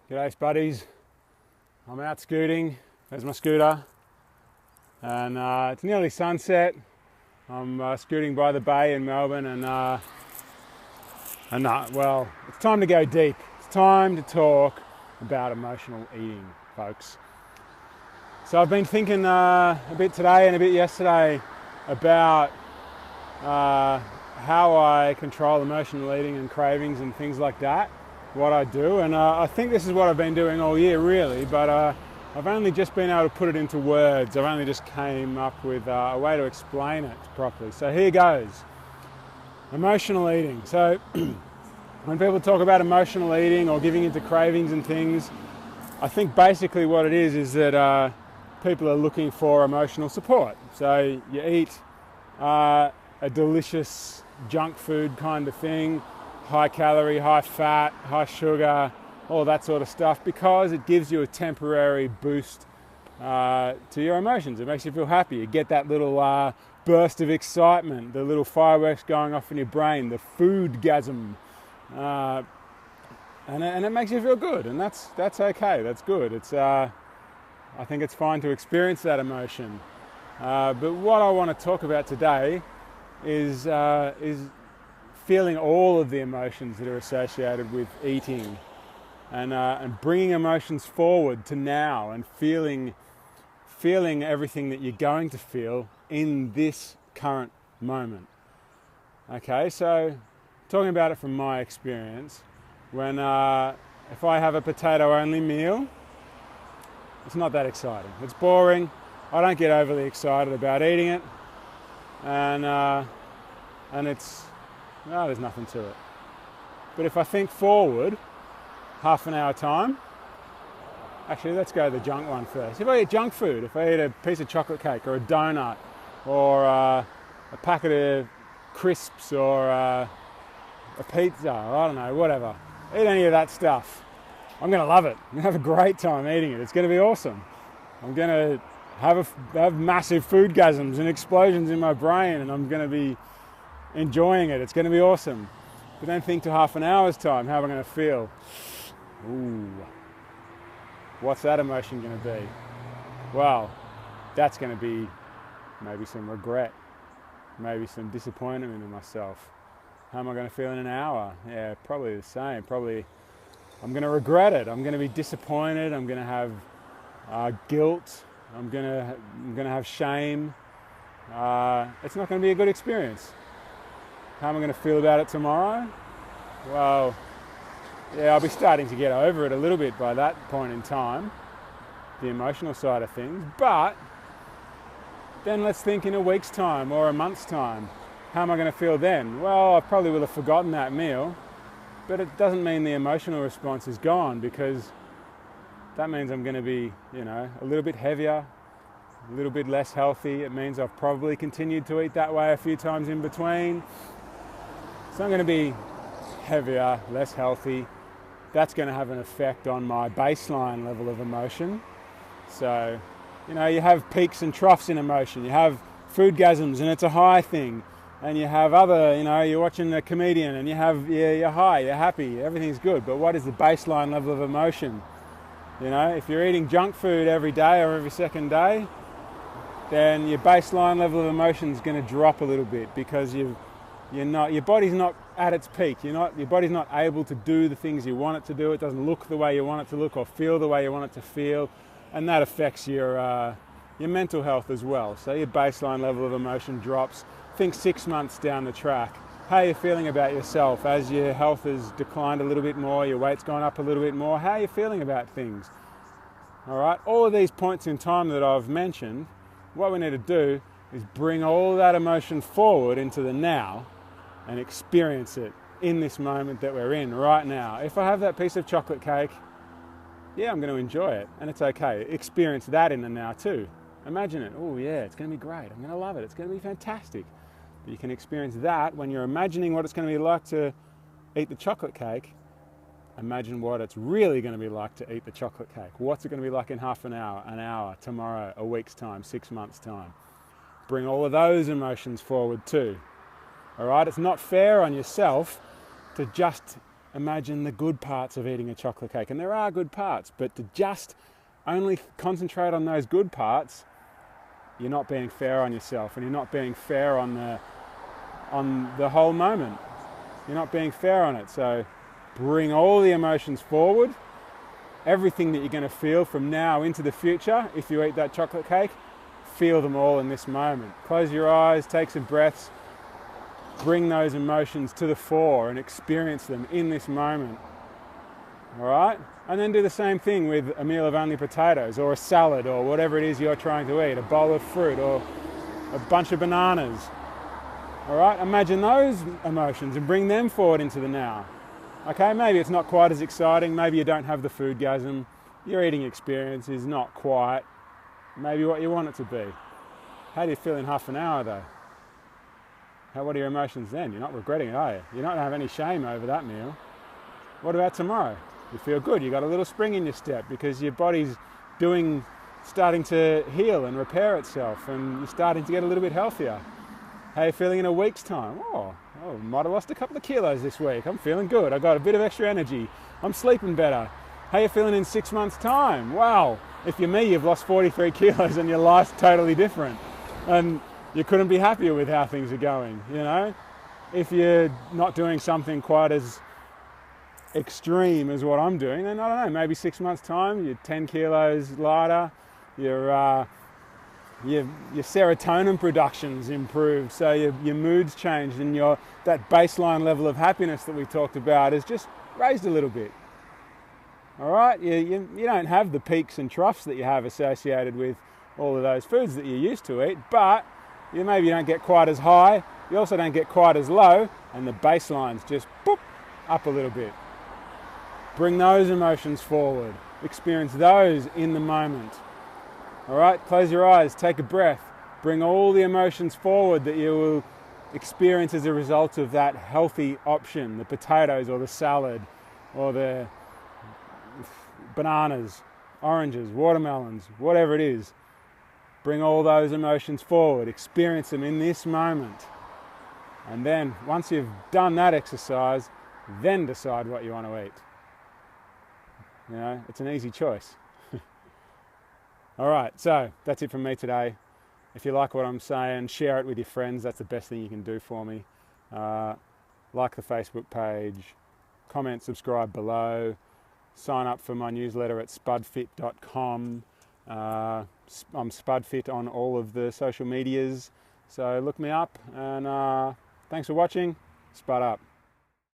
G'day Spuddies, I'm out scooting, there's my scooter, and it's nearly sunset. I'm scooting by the bay in Melbourne well, it's time to go deep. It's time to talk about emotional eating, folks. So I've been thinking a bit today and a bit yesterday about how I control emotional eating and cravings and things like that, what I do, and I think this is what I've been doing all year really, but I've only just been able to put it into words. I've only just came up with a way to explain it properly. So here goes. Emotional eating. So when people talk about emotional eating or giving into cravings and things, I think basically what it is that people are looking for emotional support. So you eat a delicious junk food kind of thing, high calorie, high fat, high sugar, all that sort of stuff, because it gives you a temporary boost to your emotions. It makes you feel happy. You get that little burst of excitement, the little fireworks going off in your brain, the foodgasm, and it makes you feel good, and that's okay. That's good. It's I think it's fine to experience that emotion. But what I want to talk about today is feeling all of the emotions that are associated with eating, and bringing emotions forward to now, and feeling everything that you're going to feel in this current moment. Okay, so talking about it from my experience, when if I have a potato-only meal, it's not that exciting. It's boring. I don't get overly excited about eating it, and it's there's nothing to it. But if I think forward half an hour time, actually let's go the junk one first. If I eat junk food, if I eat a piece of chocolate cake or a donut or a packet of crisps or a pizza, or I don't know, whatever, eat any of that stuff, I'm going to love it. I'm going to have a great time eating it. It's going to be awesome. I'm going to have massive foodgasms and explosions in my brain, and I'm going to be enjoying it. It's going to be awesome. But then think to half an hour's time, how am I going to feel? Ooh, what's that emotion going to be? Well, that's going to be maybe some regret, maybe some disappointment in myself. How am I going to feel in an hour? Yeah, probably the same. Probably I'm going to regret it. I'm going to be disappointed. I'm going to have guilt. I'm going to have shame. It's not going to be a good experience. How am I going to feel about it tomorrow? Well, yeah, I'll be starting to get over it a little bit by that point in time, the emotional side of things. But then let's think in a week's time or a month's time. How am I going to feel then? Well, I probably will have forgotten that meal, but it doesn't mean the emotional response is gone, because that means I'm going to be, a little bit heavier, a little bit less healthy. It means I've probably continued to eat that way a few times in between. So I'm going to be heavier, less healthy. That's going to have an effect on my baseline level of emotion. So, you have peaks and troughs in emotion. You have foodgasms and it's a high thing. And you have other, you're watching a comedian and you're high, you're happy, everything's good. But what is the baseline level of emotion? If you're eating junk food every day or every second day, then your baseline level of emotion is going to drop a little bit, because your body's not at its peak. Your body's not able to do the things you want it to do. It doesn't look the way you want it to look or feel the way you want it to feel, and that affects your mental health as well. So your baseline level of emotion drops. Think 6 months down the track. How are you feeling about yourself as your health has declined a little bit more, your weight's gone up a little bit more? How are you feeling about things? All right, all of these points in time that I've mentioned, what we need to do is bring all that emotion forward into the now and experience it in this moment that we're in right now. If I have that piece of chocolate cake, yeah, I'm going to enjoy it, and it's okay. Experience that in the now too. Imagine it. Oh yeah, it's going to be great. I'm going to love it. It's going to be fantastic. But you can experience that when you're imagining what it's going to be like to eat the chocolate cake. Imagine what it's really going to be like to eat the chocolate cake. What's it going to be like in half an hour, tomorrow, a week's time, 6 months' time? Bring all of those emotions forward too. All right, it's not fair on yourself to just imagine the good parts of eating a chocolate cake. And there are good parts, but to just only concentrate on those good parts, you're not being fair on yourself, and you're not being fair on the whole moment. You're not being fair on it. So bring all the emotions forward, everything that you're going to feel from now into the future. If you eat that chocolate cake, feel them all in this moment. Close your eyes, take some breaths, bring those emotions to the fore and experience them in this moment. All right? And then do the same thing with a meal of only potatoes, or a salad, or whatever it is you're trying to eat, a bowl of fruit, or a bunch of bananas. All right? Imagine those emotions and bring them forward into the now. Okay? Maybe it's not quite as exciting. Maybe you don't have the foodgasm. Your eating experience is not quite maybe what you want it to be. How do you feel in half an hour though? What are your emotions then? You're not regretting it, are you? You don't have any shame over that meal. What about tomorrow? You feel good. You got a little spring in your step because your body's starting to heal and repair itself, and you're starting to get a little bit healthier. How are you feeling in a week's time? Oh, might have lost a couple of kilos this week. I'm feeling good. I got a bit of extra energy. I'm sleeping better. How are you feeling in 6 months' time? Wow. If you're me, you've lost 43 kilos and your life's totally different. And you couldn't be happier with how things are going, you know? If you're not doing something quite as extreme as what I'm doing, then I don't know, maybe 6 months' time, you're 10 kilos lighter, your serotonin production's improved, so your mood's changed, and that baseline level of happiness that we talked about is just raised a little bit. All right, you don't have the peaks and troughs that you have associated with all of those foods that you used to eat, but you don't get quite as high, you also don't get quite as low, and the baseline's just boop, up a little bit. Bring those emotions forward, experience those in the moment. All right, close your eyes, take a breath, bring all the emotions forward that you will experience as a result of that healthy option, the potatoes or the salad or the bananas, oranges, watermelons, whatever it is. Bring all those emotions forward, experience them in this moment. And then once you've done that exercise, then decide what you want to eat. You know, it's an easy choice. All right, so that's it from me today. If you like what I'm saying, share it with your friends. That's the best thing you can do for me. Like the Facebook page, comment, subscribe below, sign up for my newsletter at spudfit.com. I'm Spudfit on all of the social medias, so look me up, and thanks for watching. Spud up.